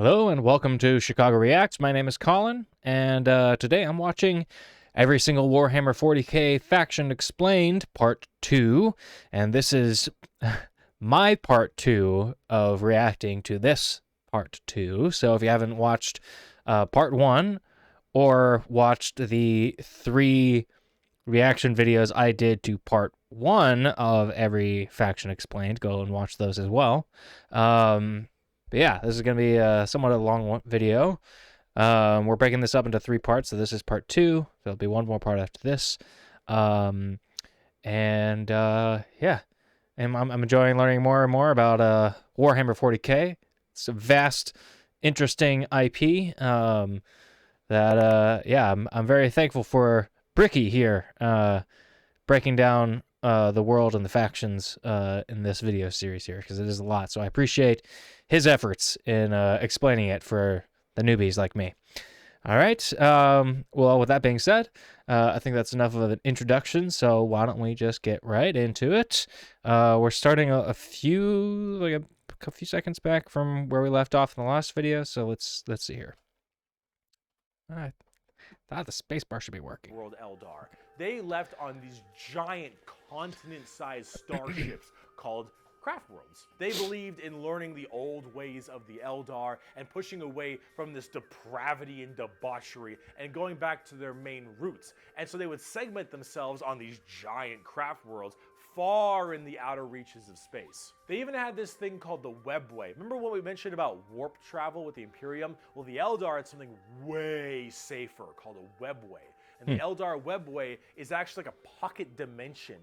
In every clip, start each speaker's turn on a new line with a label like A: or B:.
A: Hello and welcome to Chicago Reacts. My name is Colin, and today I'm watching every single Warhammer 40K Faction Explained Part 2, and this is my Part 2 of reacting to this Part 2. So if you haven't watched Part 1 or watched the 3 reaction videos I did to Part 1 of every Faction Explained, go and watch those as well. But yeah, this is going to be somewhat a long video. We're breaking this up into 3 parts, so this is part 2. There'll be one more part after this. Yeah, and I'm enjoying learning more and more about Warhammer 40K. It's a vast, interesting IP yeah, I'm very thankful for Bricky here breaking down the world and the factions in this video series here, because it is a lot. So I appreciate his efforts in explaining it for the newbies like me. All right. Well, with that being said, I think that's enough of an introduction. So why don't we just get right into it? We're starting a few seconds back from where we left off in the last video. So let's see here. All right. Thought the spacebar should be working.
B: World Eldar. They left on these giant continent-sized starships called craft worlds. They believed in learning the old ways of the Eldar and pushing away from this depravity and debauchery and going back to their main roots. And so they would segment themselves on these giant craft worlds far in the outer reaches of space. They even had this thing called the Webway. Remember what we mentioned about warp travel with the Imperium? Well, the Eldar had something way safer called a Webway. And the Eldar Webway is actually like a pocket dimension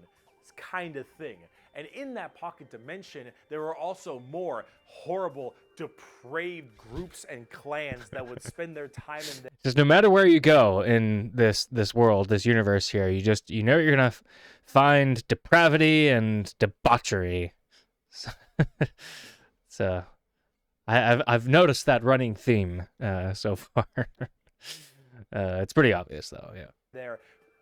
B: kind of thing. And in that pocket dimension, there were also more horrible, depraved groups and clans that would spend their time in there.
A: Just no matter where you go in this world, this universe here, you know you're gonna find depravity and debauchery. So I've noticed that running theme so far. It's pretty obvious though, yeah.
B: There,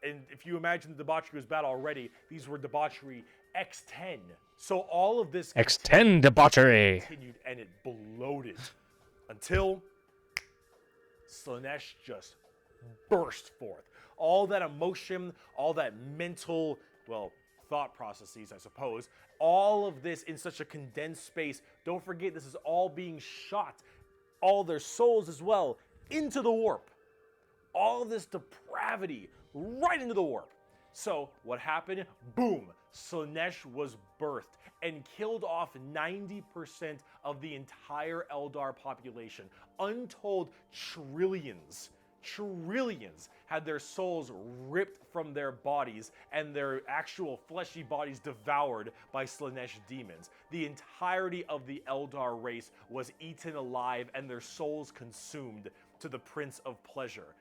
B: and if you imagine the debauchery was bad already, these were debauchery X10. So all of this
A: X10 debauchery
B: continued, and it bloated until Slaanesh just burst forth. All that emotion, all that mental, well, thought processes, I suppose, all of this in such a condensed space. Don't forget, this is all being shot, all their souls as well, into the warp. All of this depravity right into the warp. So what happened? Boom! Slaanesh was birthed and killed off 90% of the entire Eldar population. Untold trillions had their souls ripped from their bodies and their actual fleshy bodies devoured by Slaanesh demons. The entirety of the Eldar race was eaten alive and their souls consumed to the Prince of Pleasure.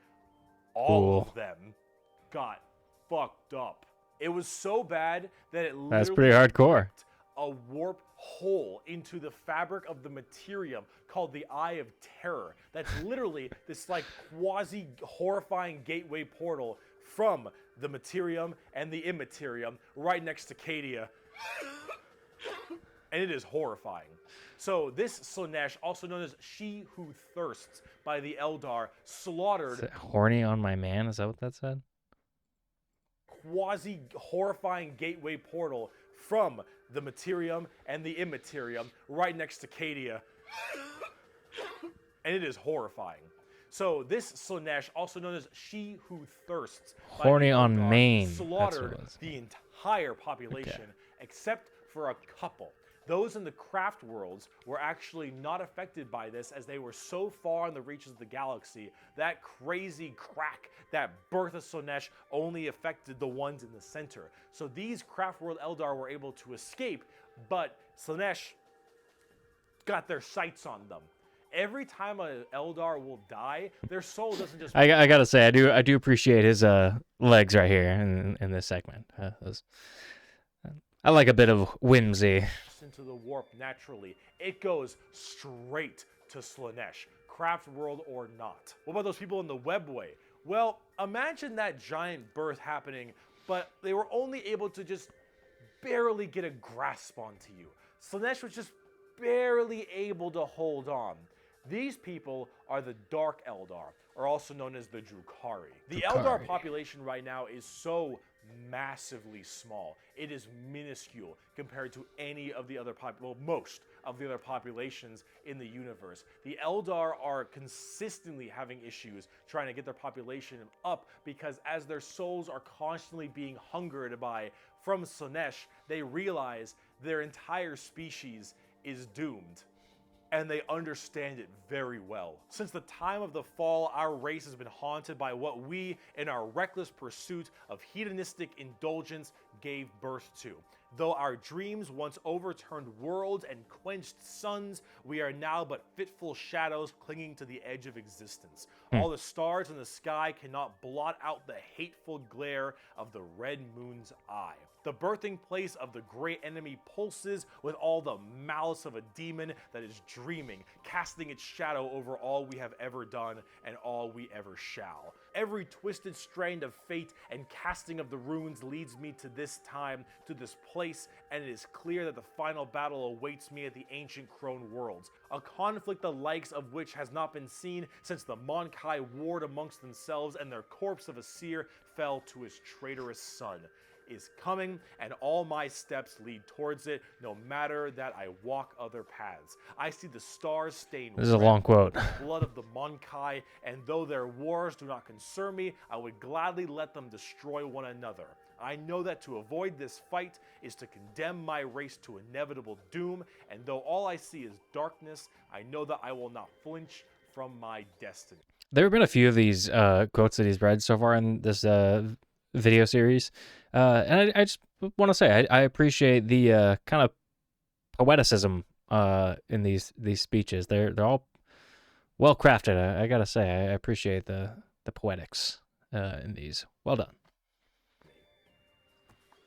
B: All of them got fucked up. It was so bad that it literally
A: That's pretty hardcore.
B: A warp hole into the fabric of the materium called the Eye of Terror. That's literally this like quasi horrifying gateway portal from the materium and the immaterium right next to Cadia. And it is horrifying. So this Slaanesh, also known as She Who Thirsts by the Eldar, slaughtered...
A: Horny on my man? Is that what that said?
B: Quasi-horrifying gateway portal from the materium and the immaterium right next to Cadia. And it is horrifying. So this Slaanesh, also known as She Who Thirsts by
A: Horny
B: the Eldar,
A: on main.
B: slaughtered the entire population except for a couple. Those in the craft worlds were actually not affected by this as they were so far in the reaches of the galaxy. That crazy crack, that birth of Slaanesh, only affected the ones in the center. So these craft world Eldar were able to escape, but Slaanesh got their sights on them. Every time an Eldar will die, their soul doesn't just...
A: I gotta say, I do appreciate his legs right here in this segment. I like a bit of whimsy.
B: Into the warp naturally. It goes straight to Slaanesh, craft world or not. What about those people in the Webway? Well, imagine that giant birth happening, but they were only able to just barely get a grasp onto you. Slaanesh was just barely able to hold on. These people are the Dark Eldar, or also known as the Drukhari. The Eldar population right now is so massively small. It is minuscule compared to any of the other most of the other populations in the universe. The Eldar are consistently having issues trying to get their population up because as their souls are constantly being hungered by from Slaanesh, they realize their entire species is doomed. And they understand it very well. Since the time of the fall, our race has been haunted by what we, in our reckless pursuit of hedonistic indulgence, gave birth to. Though our dreams once overturned worlds and quenched suns, we are now but fitful shadows clinging to the edge of existence. All the stars in the sky cannot blot out the hateful glare of the red moon's eye. The birthing place of the great enemy pulses with all the malice of a demon that is dreaming, casting its shadow over all we have ever done and all we ever shall. Every twisted strand of fate and casting of the runes leads me to this time, to this place, and it is clear that the final battle awaits me at the ancient Crone worlds, a conflict the likes of which has not been seen since the Mon-Kai warred amongst themselves and their corpse of a seer fell to his traitorous son. Is coming, and all my steps lead towards it, no matter that I walk other paths. I see the stars stained
A: This is a long quote.
B: with the blood of the Mon-Kai, and though their wars do not concern me, I would gladly let them destroy one another. I know that to avoid this fight is to condemn my race to inevitable doom, and though all I see is darkness, I know that I will not flinch from my destiny.
A: There have been a few of these quotes that he's read so far in this video series. And I just want to say I appreciate the kind of poeticism in these speeches. They're all well crafted. I gotta say I appreciate the poetics in these. Well done.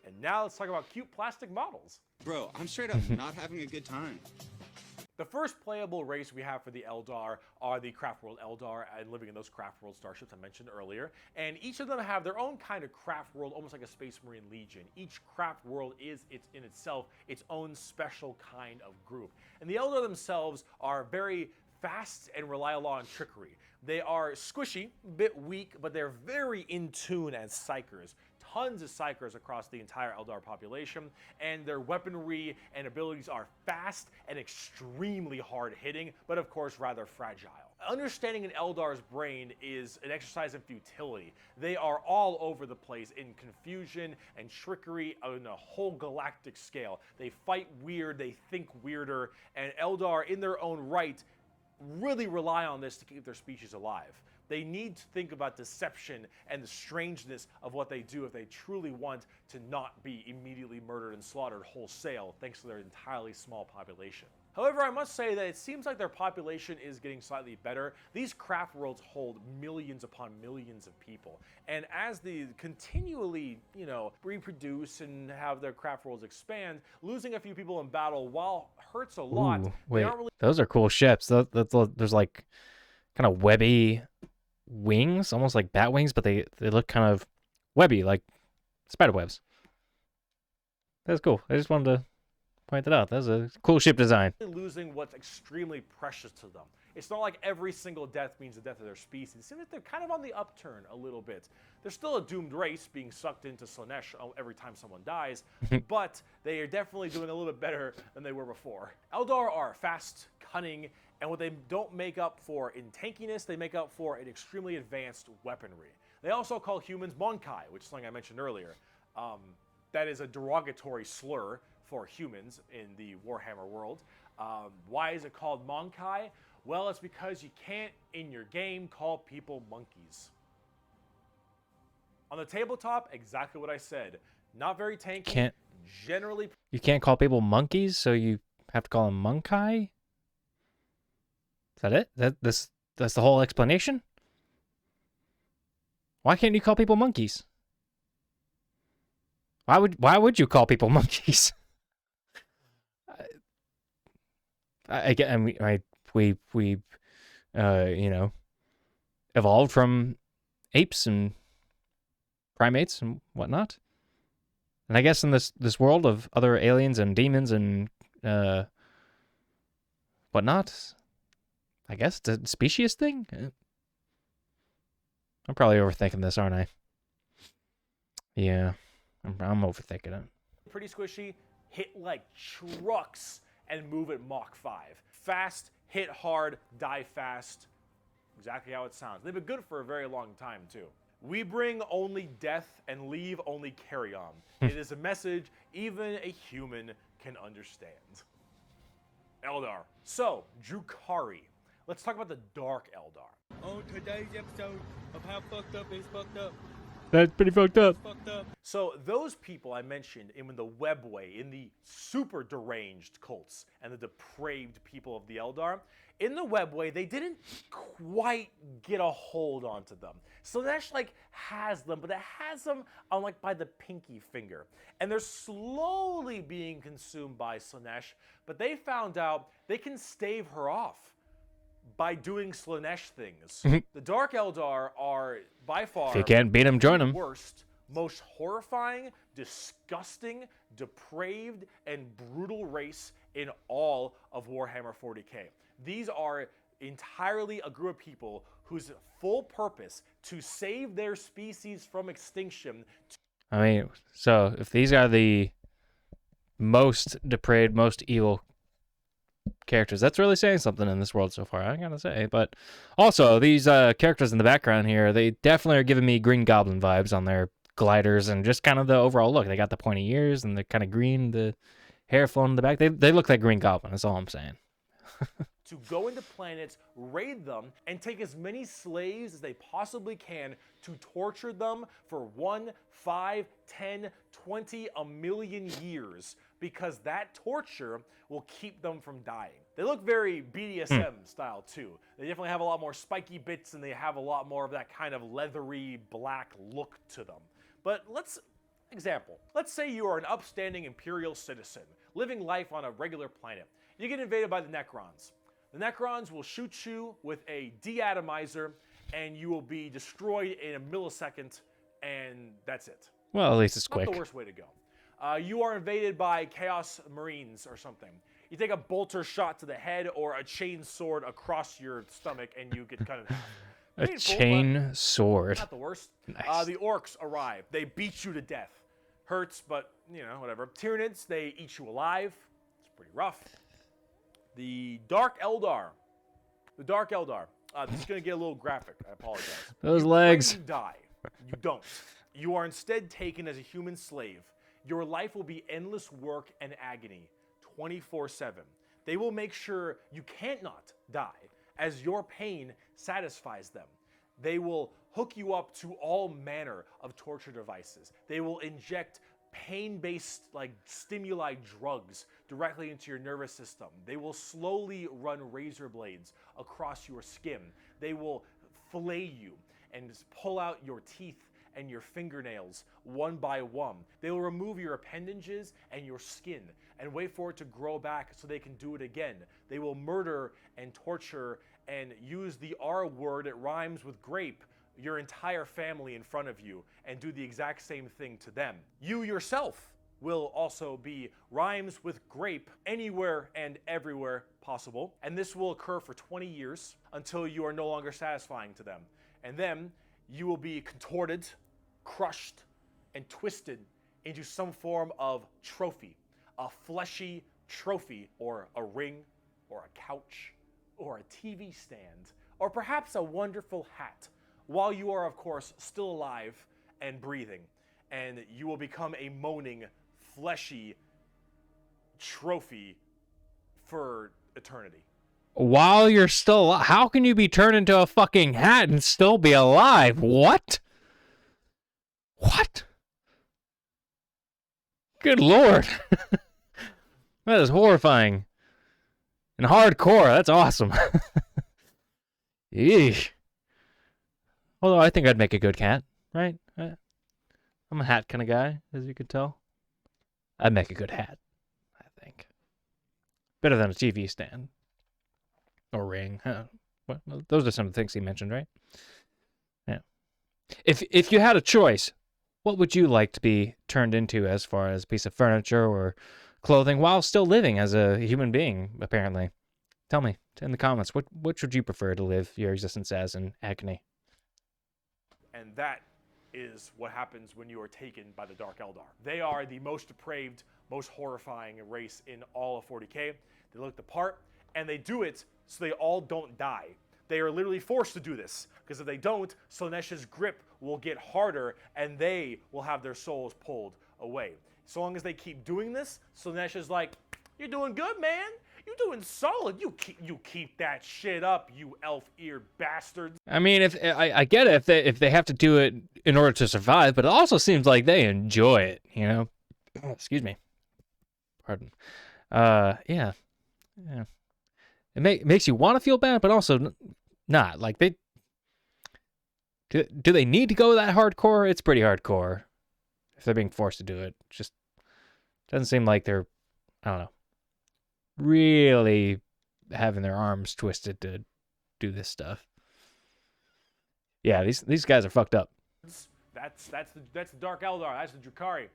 B: And now let's talk about cute plastic models.
C: Bro, I'm straight up not having a good time.
B: The first playable race we have for the Eldar are the Craft World Eldar and living in those Craft World starships I mentioned earlier. And each of them have their own kind of craft world, almost like a Space Marine Legion. Each craft world is in itself its own special kind of group. And the Eldar themselves are very fast and rely a lot on trickery. They are squishy, a bit weak, but they're very in tune as psychers. Tons of psychers across the entire Eldar population, and their weaponry and abilities are fast and extremely hard-hitting, but of course rather fragile. Understanding an Eldar's brain is an exercise in futility. They are all over the place in confusion and trickery on a whole galactic scale. They fight weird, they think weirder, and Eldar in their own right really rely on this to keep their species alive. They need to think about deception and the strangeness of what they do if they truly want to not be immediately murdered and slaughtered wholesale thanks to their entirely small population. However, I must say that it seems like their population is getting slightly better. These craft worlds hold millions upon millions of people. And as they continually, reproduce and have their craft worlds expand, losing a few people in battle, while hurts a lot,
A: wait, those are cool ships. There's like kind of webby wings, almost like bat wings, but they look kind of webby, like spider webs. That's cool. I just wanted to point that out. That's a cool ship design.
B: Losing what's extremely precious to them. It's not like every single death means the death of their species. It seems like they're kind of on the upturn a little bit. They're still a doomed race being sucked into Slaanesh every time someone dies, but they are definitely doing a little bit better than they were before. Eldar are fast, cunning, and what they don't make up for in tankiness, they make up for in extremely advanced weaponry. They also call humans Mon-Kai, which is something I mentioned earlier. That is a derogatory slur for humans in the Warhammer world. Why is it called Mon-Kai? Well, it's because you can't, in your game, call people monkeys. On the tabletop, exactly what I said. Not very tanky. Generally,
A: you can't call people monkeys, so you have to call them Mon-Kai? Is that it? That's the whole explanation? Why can't you call people monkeys? Why would you call people monkeys? We evolved from apes and primates and whatnot. And I guess in this world of other aliens and demons and whatnot, I guess it's a species thing? I'm probably overthinking this, aren't I? Yeah, I'm overthinking it.
B: Pretty squishy, hit like trucks, and move at Mach 5. Fast, hit hard, die fast. Exactly how it sounds. They've been good for a very long time, too. We bring only death and leave only carry on. It is a message even a human can understand. Eldar. So, Drukhari. Let's talk about the Dark Eldar.
D: On today's episode of How Fucked Up Is Fucked Up.
A: That's pretty fucked up.
B: So those people I mentioned in the Webway, in the super deranged cults and the depraved people of the Eldar, in the Webway, they didn't quite get a hold onto them. Slaanesh like has them, but it has them on like by the pinky finger. And they're slowly being consumed by Slaanesh, but they found out they can stave her off by doing Slaanesh things. The Dark Eldar are by far
A: If you can't beat them, join them.
B: worst, most horrifying, disgusting, depraved, and brutal race in all of Warhammer 40K. These are entirely a group of people whose full purpose to save their species from extinction.
A: I mean, so if these are the most depraved, most evil characters, that's really saying something in this world so far, I gotta say. But also, these characters in the background here, they definitely are giving me Green Goblin vibes on their gliders and just kind of the overall look. They got the pointy ears and they're kind of green, the hair flowing in the back. They look like Green Goblin, that's all I'm saying.
B: To go into planets, raid them, and take as many slaves as they possibly can to torture them for 1, 5, 10, 20, a million years, because that torture will keep them from dying. They look very BDSM style too. They definitely have a lot more spiky bits and they have a lot more of that kind of leathery black look to them. But let's say you are an upstanding Imperial citizen, living life on a regular planet. You get invaded by the Necrons. The Necrons will shoot you with a deatomizer, and you will be destroyed in a millisecond, and that's it.
A: Well, at least it's quick.
B: Not the worst way to go. You are invaded by Chaos Marines or something. You take a bolter shot to the head or a chain sword across your stomach, and you get cut in half.
A: A
B: Painful,
A: chain sword.
B: not the worst.
A: Nice.
B: The orcs arrive. They beat you to death. Hurts, but, you know, whatever. Tyranids, they eat you alive. It's pretty rough. The Dark Eldar. The Dark Eldar. This is going to get a little graphic. I apologize.
A: Those
B: You
A: legs.
B: claim to die. You don't. You are instead taken as a human slave. Your life will be endless work and agony, 24/7. They will make sure you can't not die, as your pain satisfies them. They will hook you up to all manner of torture devices. They will inject pain-based like stimuli drugs directly into your nervous system. They will slowly run razor blades across your skin. They will fillet you and pull out your teeth and your fingernails one by one. They will remove your appendages and your skin and wait for it to grow back so they can do it again. They will murder and torture and use the R word, it rhymes with grape, your entire family in front of you and do the exact same thing to them. You yourself will also be rhymes with grape anywhere and everywhere possible. And this will occur for 20 years until you are no longer satisfying to them. And then you will be contorted, crushed, and twisted into some form of trophy, a fleshy trophy, or a ring, or a couch, or a TV stand, or perhaps a wonderful hat, while you are, of course, still alive and breathing. And you will become a moaning, fleshy trophy for eternity.
A: While you're still alive, how can you be turned into a fucking hat and still be alive? What? What? Good lord. That is horrifying. And hardcore, that's awesome. Yeesh. Although I think I'd make a good cat, right? I'm a hat kind of guy, as you could tell. I'd make a good hat, I think. Better than a TV stand. Or ring. Well, those are some of the things he mentioned, right? Yeah. If you had a choice, what would you like to be turned into as far as a piece of furniture or clothing while still living as a human being, apparently? Tell me in the comments, what would you prefer to live your existence as in agony?
B: And that is what happens when you are taken by the Dark Eldar. They are the most depraved, most horrifying race in all of 40K. They look the part, and they do it so they all don't die. They are literally forced to do this, because if they don't, Slaanesh's grip will get harder, and they will have their souls pulled away. So long as they keep doing this, Slaanesh is like, you're doing good, man. You're doing solid. You keep that shit up, you elf-eared bastards.
A: I mean, if I get it if they have to do it in order to survive, but it also seems like they enjoy it, you know? Oh, excuse me. Pardon. Yeah. It makes you want to feel bad, but also not. Like, do they need to go that hardcore? It's pretty hardcore if they're being forced to do it. Just doesn't seem like they're, I don't know, really having their arms twisted to do this stuff. Yeah, these guys are fucked up.
B: That's the Dark Eldar. That's the Drukhari.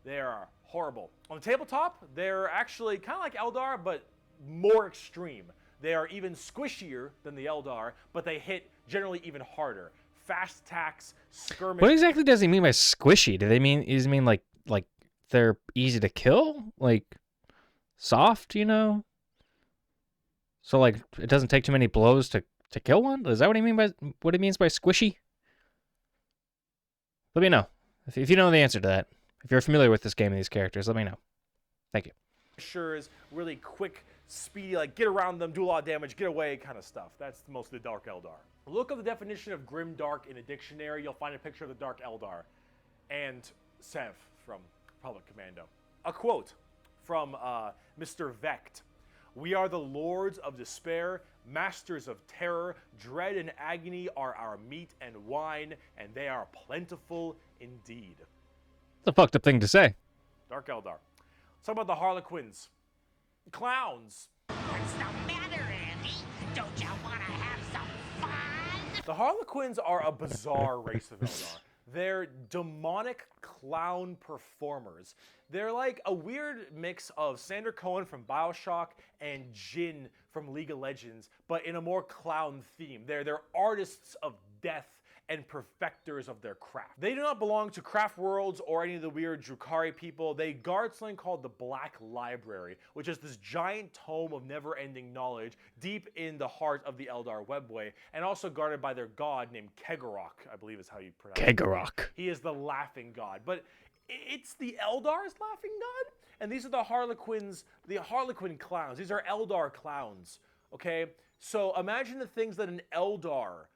B: They are horrible. On the tabletop, they're actually kind of like Eldar, but more extreme. They are even squishier than the Eldar, but they hit generally even harder. Fast attacks, skirmish.
A: What exactly does he mean by squishy? Does he mean like they're easy to kill? Like soft, you know? So like it doesn't take too many blows to kill one? Is that what he means by squishy? Let me know. If you know the answer to that. If you're familiar with this game and these characters, let me know. Thank you.
B: Sure is really quick, speedy, like get around them, do a lot of damage, get away kind of stuff. That's most of the Dark Eldar. Look up the definition of Grim Dark in a dictionary. You'll find a picture of the Dark Eldar and Sev from Republic Commando. A quote from Mr. Vecht. We are the lords of despair, masters of terror. Dread and agony are our meat and wine, and they are plentiful indeed.
A: It's a fucked up thing to say.
B: Dark Eldar. Let's talk about the Harlequins. Clowns.
E: What's the matter, Andy? Don't you want to have some fun?
B: The Harlequins are a bizarre race of Eldar. They're demonic clown performers. They're like a weird mix of Sander Cohen from BioShock and Jin from League of Legends, but in a more clown theme. They're artists of death and perfecters of their craft. They do not belong to Craft Worlds or any of the weird Drukhari people. They guard something called the Black Library, which is this giant tome of never-ending knowledge deep in the heart of the Eldar Webway, and also guarded by their god named Kegorok, I believe is how you pronounce it.
A: Kegorok.
B: He is the laughing god, but it's the Eldar's laughing god? And these are the Harlequins, the Harlequin clowns. These are Eldar clowns, okay? So imagine the things that an Eldar,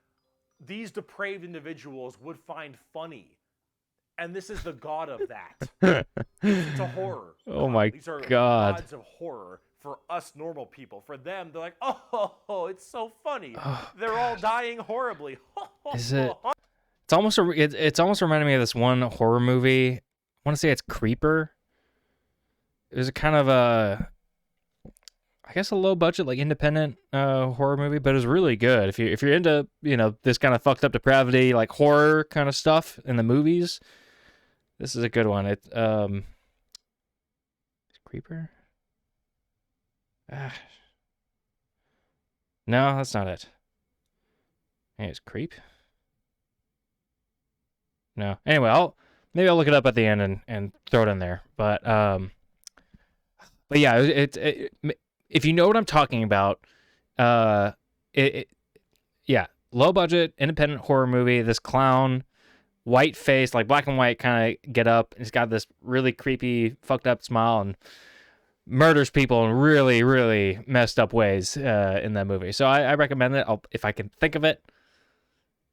B: these depraved individuals, would find funny. And this is the god of that. It's a horror.
A: Oh my
B: These are
A: God.
B: gods of horror for us normal people. For them, they're like, oh, it's so funny.
A: Oh,
B: they're all dying horribly.
A: Is it? It's almost it's almost reminding me of this one horror movie. I want to say it's Creeper. It was a kind of I guess a low budget, like independent horror movie, but it was really good. If you're into, you know, this kind of fucked up depravity, like horror kind of stuff in the movies, this is a good one. It Creeper? No, that's not it. Hey, it's Creep. No. Anyway, maybe I'll look it up at the end and throw it in there. But yeah, if you know what I'm talking about, yeah, low budget, independent horror movie. This clown, white face, like black and white kind of get up. He's got this really creepy, fucked up smile and murders people in really, really messed up ways in that movie. So I recommend it. If I can think of it,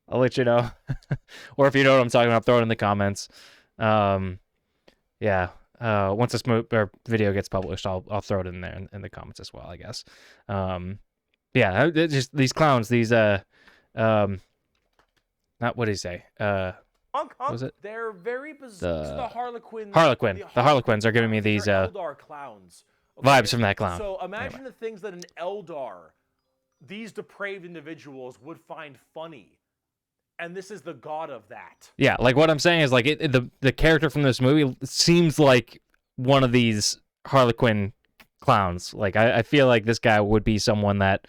A: I'll let you know. Or if you know what I'm talking about, throw it in the comments. Yeah. Once this video gets published, I'll throw it in there in the comments as well, I guess. Yeah, just these clowns, these not what did he say? What was it?
B: They're very bizarre. The Harlequins.
A: The Harlequins are giving me these
B: Eldar clowns. Okay?
A: vibes from that clown.
B: So imagine the things that an Eldar, these depraved individuals, would find funny. And this is the god of that.
A: Yeah, like what I'm saying is like the character from this movie seems like one of these Harlequin clowns. Like, I feel like this guy would be someone that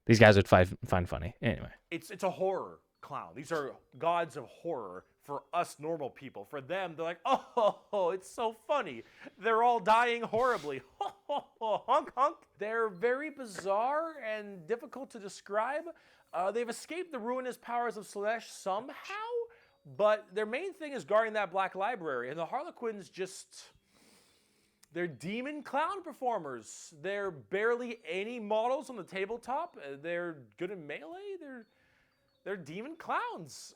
A: these guys would find funny. Anyway.
B: It's a horror clown. These are gods of horror for us normal people. For them, they're like, oh, it's so funny. They're all dying horribly. Honk, honk. They're very bizarre and difficult to describe. They've escaped the ruinous powers of Slaanesh somehow, but their main thing is guarding that black library. And the Harlequins just... They're demon clown performers. They're barely any models on the tabletop. They're good in melee. They're demon clowns.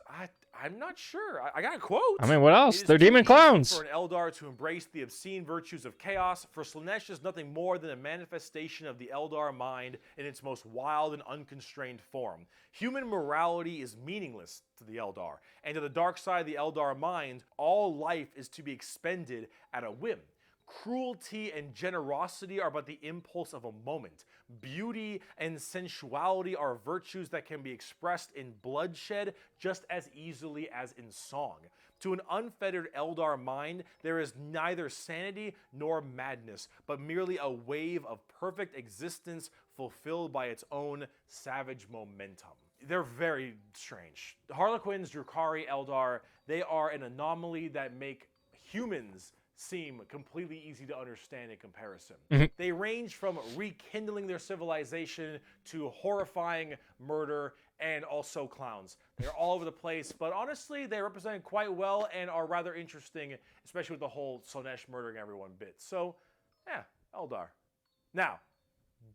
B: I'm not sure. I got a quote.
A: I mean, what else?
B: It is
A: They're
B: too
A: demon
B: easy
A: clowns.
B: for an Eldar to embrace the obscene virtues of chaos. For Slaanesh is nothing more than a manifestation of the Eldar mind in its most wild and unconstrained form. Human morality is meaningless to the Eldar, and to the dark side of the Eldar mind, all life is to be expended at a whim. Cruelty and generosity are but the impulse of a moment. Beauty and sensuality are virtues that can be expressed in bloodshed just as easily as in song. To an unfettered Eldar mind, there is neither sanity nor madness, but merely a wave of perfect existence fulfilled by its own savage momentum. They're very strange. Harlequins, Drukhari, Eldar, they are an anomaly that make humans seem completely easy to understand in comparison. They range from rekindling their civilization to horrifying murder and also clowns. They're all over the place, but honestly, they represent quite well and are rather interesting, especially with the whole Slaanesh murdering everyone bit. So, yeah, Eldar. Now,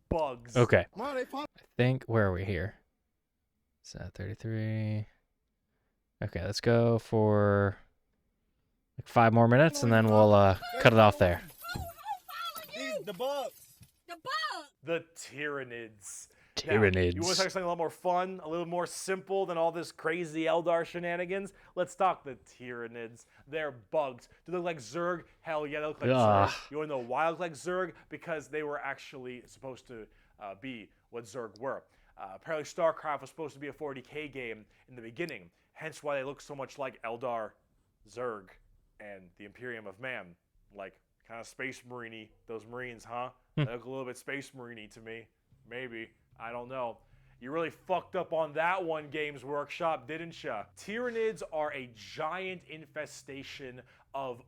B: bugs.
A: Okay. I think, where are we here? Is that 33? Okay, let's go for... like 5 more minutes, and then we'll cut it off there.
D: The bugs.
B: The Tyranids.
A: Tyranids.
B: Now, you want to talk something a lot more fun, a little more simple than all this crazy Eldar shenanigans? Let's talk the Tyranids. They're bugs. Do they look like Zerg? Hell yeah, they look like Zerg. You want to know why they look like Zerg? Because they were actually supposed to be what Zerg were. Apparently StarCraft was supposed to be a 40K game in the beginning, hence why they look so much like Eldar, Zerg, and the Imperium of Man. Like, kind of Space Marine-y, those Marines, huh? They look a little bit Space Marine-y to me. Maybe. I don't know. You really fucked up on that one, Games Workshop, didn't ya? Tyranids are a giant infestation of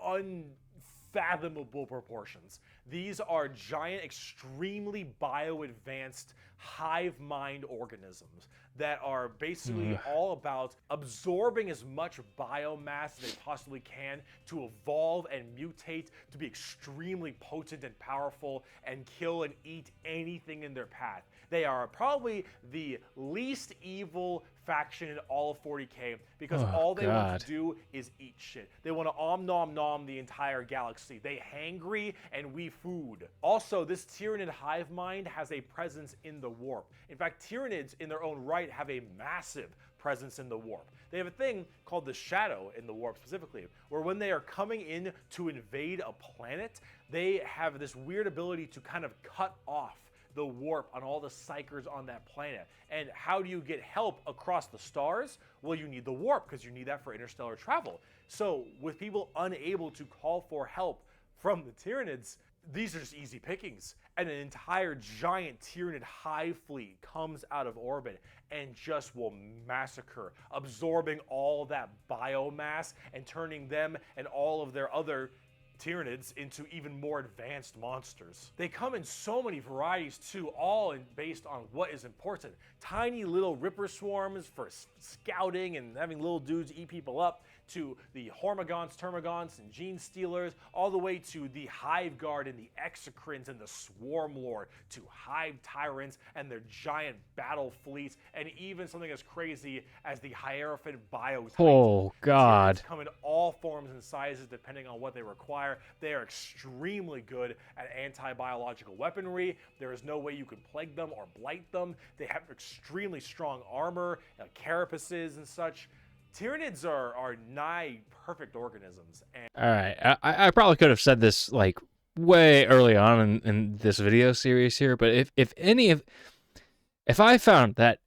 B: unfathomable proportions. These are giant, extremely bio-advanced hive mind organisms that are basically all about absorbing as much biomass as they possibly can to evolve and mutate to be extremely potent and powerful and kill and eat anything in their path. They are probably the least evil faction in all of 40K because all they want to do is eat shit. They want to nom nom the entire galaxy. They hangry and we food. Also, this Tyranid hive mind has a presence in the warp. In fact, Tyranids in their own right have a massive presence in the warp. They have a thing called the Shadow in the warp specifically, where when they are coming in to invade a planet, they have this weird ability to kind of cut off the warp on all the psychers on that planet. And how do you get help across the stars? Well, you need the warp because you need that for interstellar travel. So with people unable to call for help from the Tyranids, these are just easy pickings. And an entire giant Tyranid hive fleet comes out of orbit and just will massacre, absorbing all that biomass and turning them and all of their other Tyranids into even more advanced monsters. They come in so many varieties too, all based on what is important. Tiny little ripper swarms for scouting and having little dudes eat people up, to the Hormigons, Termagants, and Gene Stealers, all the way to the Hive Guard and the Exocrines and the Swarm Lord, to Hive Tyrants and their giant battle fleets, and even something as crazy as the Hierophant Bio-Titans.
A: Oh, God.
B: Tyrants come in all forms and sizes depending on what they require. They are extremely good at anti-biological weaponry. There is no way you can plague them or blight them. They have extremely strong armor, carapaces and such. Tyranids are nigh perfect organisms. And
A: all right, I probably could have said this like way early on in this video series here, but if I found that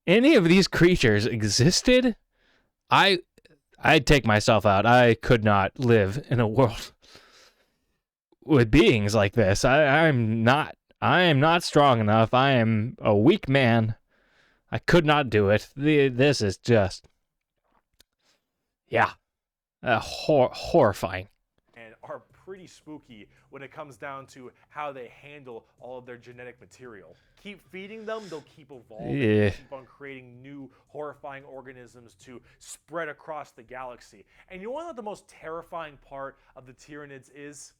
A: any of these creatures existed, I'd take myself out. I could not live in a world with beings like this. I am not strong enough. I am a weak man. I could not do it. This is just, yeah, horrifying.
B: And are pretty spooky when it comes down to how they handle all of their genetic material. Keep feeding them, they'll keep evolving,
A: Yeah.
B: keep on creating new horrifying organisms to spread across the galaxy. And you know what the most terrifying part of the Tyranids is?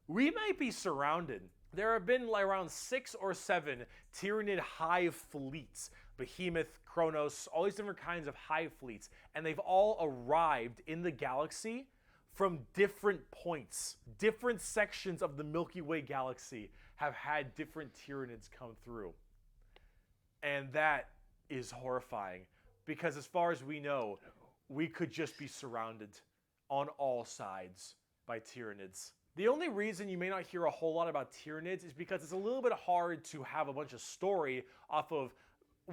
B: We might be surrounded. There have been like around 6 or 7 Tyranid hive fleets. Behemoth, Kronos, all these different kinds of hive fleets. And they've all arrived in the galaxy from different points. Different sections of the Milky Way galaxy have had different Tyranids come through. And that is horrifying. Because as far as we know, we could just be surrounded on all sides by Tyranids. The only reason you may not hear a whole lot about Tyranids is because it's a little bit hard to have a bunch of story off of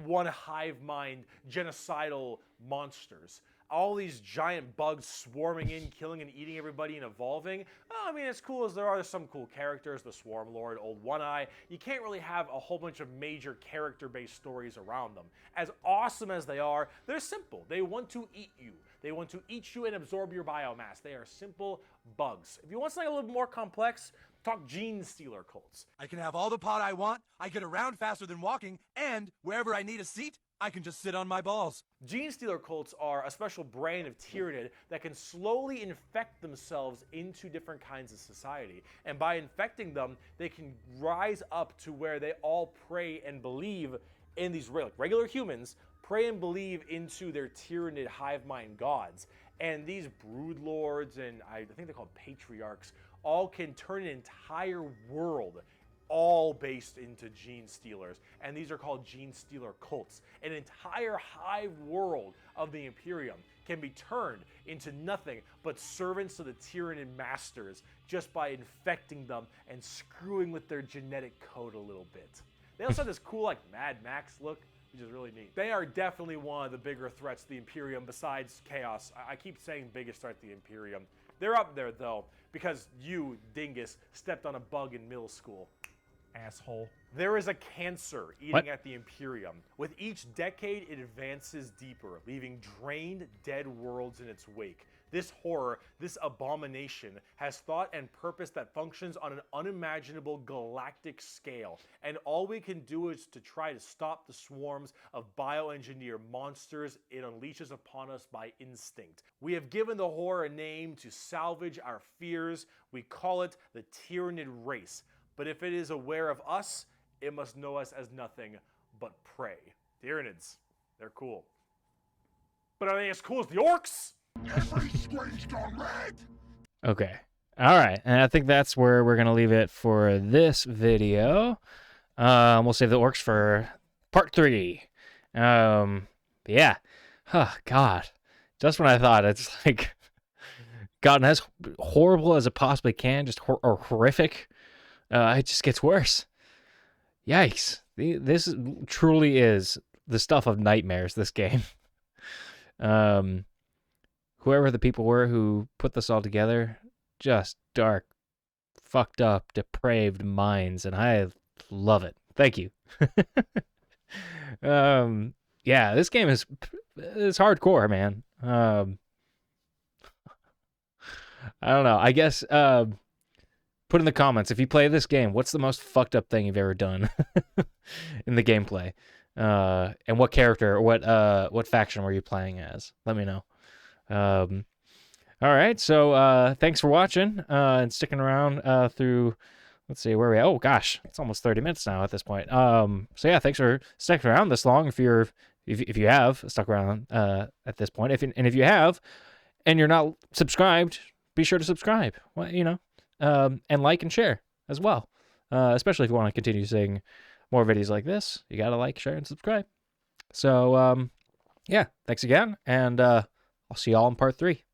B: one hive mind genocidal monsters. All these giant bugs swarming in, killing and eating everybody and evolving. Oh, I mean, as cool as there are some cool characters, the Swarm Lord, Old One Eye, you can't really have a whole bunch of major character-based stories around them. As awesome as they are, they're simple. They want to eat you. They want to eat you and absorb your biomass. They are simple bugs. If you want something a little bit more complex, talk gene stealer cults.
D: I can have all the pot I want, I get around faster than walking, and wherever I need a seat, I can just sit on my balls.
B: Gene stealer cults are a special brand of Tyranid that can slowly infect themselves into different kinds of society. And by infecting them, they can rise up to where they all pray and believe in these regular humans, pray and believe into their Tyranid hive mind gods. And these brood lords and I think they're called patriarchs all can turn an entire world all based into gene stealers. And these are called gene stealer cults. An entire hive world of the Imperium can be turned into nothing but servants to the Tyranid masters just by infecting them and screwing with their genetic code a little bit. They also have this cool like Mad Max look, which is really neat. They are definitely one of the bigger threats to the Imperium besides Chaos. I keep saying biggest threat to the Imperium. They're up there though, because you, dingus, stepped on a bug in middle school. Asshole. There is a cancer eating at the Imperium. With each decade, it advances deeper, leaving drained, dead worlds in its wake. This horror, this abomination, has thought and purpose that functions on an unimaginable galactic scale. And all we can do is to try to stop the swarms of bioengineered monsters it unleashes upon us by instinct. We have given the horror a name to salvage our fears. We call it the Tyranid race. But if it is aware of us, it must know us as nothing but prey. Tyranids, they're cool. But are they as cool as the orcs?
D: Every screen's gone red!
A: Okay. All right. And I think that's where we're going to leave it for this video. We'll save the orcs for part 3. Yeah. Oh, God. Just when I thought it's like gotten as horrible as it possibly can, just horrific, it just gets worse. Yikes. This truly is the stuff of nightmares, this game. Whoever the people were who put this all together, just dark, fucked up, depraved minds, and I love it. Thank you. Yeah, this game is hardcore, man. I don't know. I guess put in the comments if you play this game, what's the most fucked up thing you've ever done in the gameplay, and what character or what faction were you playing as? Let me know. All right, so thanks for watching and sticking around through. Let's see where we. Oh gosh, it's almost 30 minutes now at this point. So yeah, thanks for sticking around this long. If you have stuck around at this point, if you have, and you're not subscribed, be sure to subscribe. Well, and like and share as well. Especially if you want to continue seeing more videos like this, you gotta like, share, and subscribe. So yeah, thanks again, and I'll see y'all in part 3.